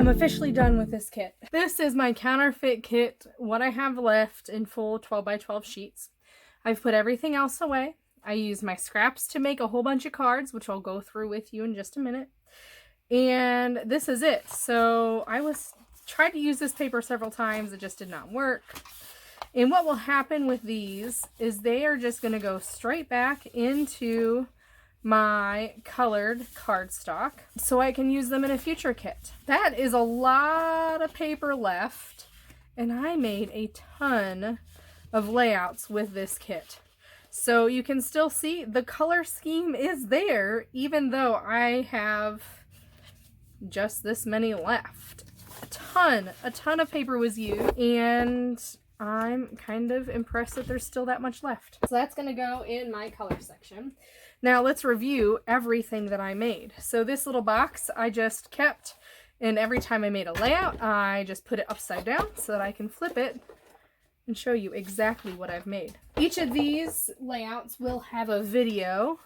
I'm officially done with this kit. This is my counterfeit kit, what I have left in full 12 by 12 sheets. I've put everything else away. I used my scraps to make a whole bunch of cards, which I'll go through with you in just a minute. And this is it. So I tried to use this paper several times. It just did not work. And what will happen with these is they are just going to go straight back into my colored cardstock so I can use them in a future kit. That is a lot of paper left, and I made a ton of layouts with this kit. So you can still see the color scheme is there, even though I have just this many left. A ton of paper was used, and I'm kind of impressed that there's still that much left. So that's going to go in my color section. Now let's review everything that I made. So this little box I just kept, and every time I made a layout, I just put it upside down so that I can flip it and show you exactly what I've made. Each of these layouts will have a video,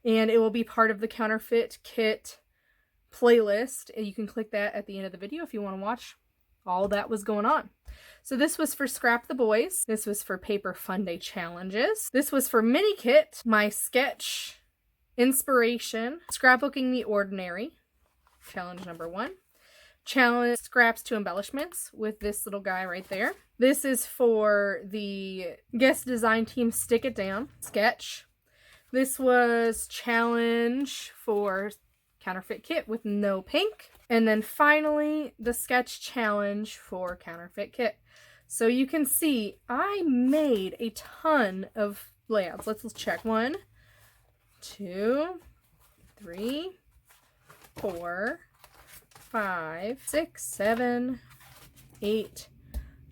and it will be part of the Counterfeit Kit playlist. And you can click that at the end of the video if you want to watch all that was going on. So this was for Scrap the Boys. This was for Paper Fun Day challenges. This was for Mini Kit, my sketch inspiration, Scrapbooking the Ordinary, challenge number 1. Challenge scraps to embellishments with this little guy right there. This is for the guest design team Stick It Down sketch. This was challenge for Counterfeit Kit with no pink. And then finally, the sketch challenge for Counterfeit Kit. So you can see I made a ton of layouts. Let's check. 1, 2, 3, 4, 5, 6, 7, 8,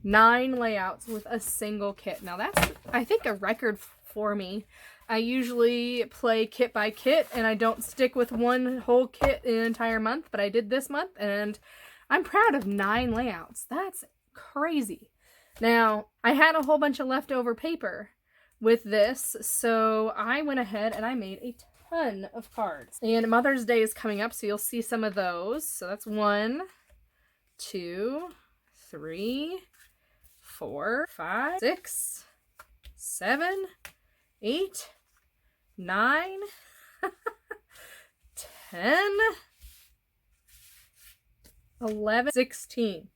9 layouts with a single kit. Now that's, I think, a record for me. I usually play kit by kit, and I don't stick with one whole kit an entire month, but I did this month, and I'm proud of 9 layouts. That's crazy. Now, I had a whole bunch of leftover paper with this, so I went ahead and I made a ton of cards. And Mother's Day is coming up, so you'll see some of those. So that's 1, 2, 3, 4, 5, 6, 7, 8, 9, 10, 11, 16.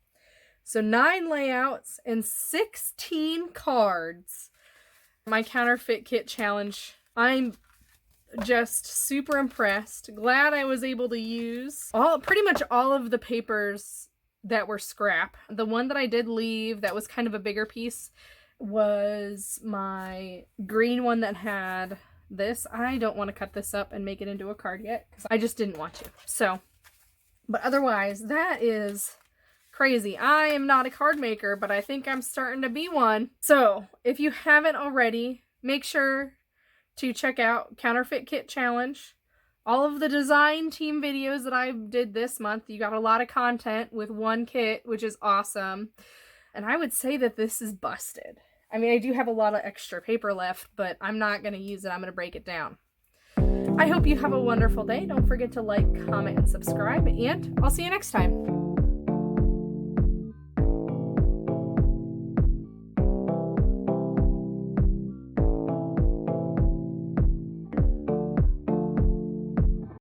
So 9 layouts and 16 cards. My Counterfeit Kit challenge. I'm just super impressed. Glad I was able to use pretty much all of the papers that were scrap. The one that I did leave that was kind of a bigger piece was my green one that had this. I don't want to cut this up and make it into a card yet because I just didn't want to. So, but otherwise, that is crazy. I am not a card maker, but I think I'm starting to be one. So, if you haven't already, make sure to check out Counterfeit Kit Challenge. All of the design team videos that I did this month, you got a lot of content with one kit, which is awesome. And I would say that this is busted. I mean, I do have a lot of extra paper left, but I'm not going to use it. I'm going to break it down. I hope you have a wonderful day. Don't forget to like, comment, and subscribe, and I'll see you next time.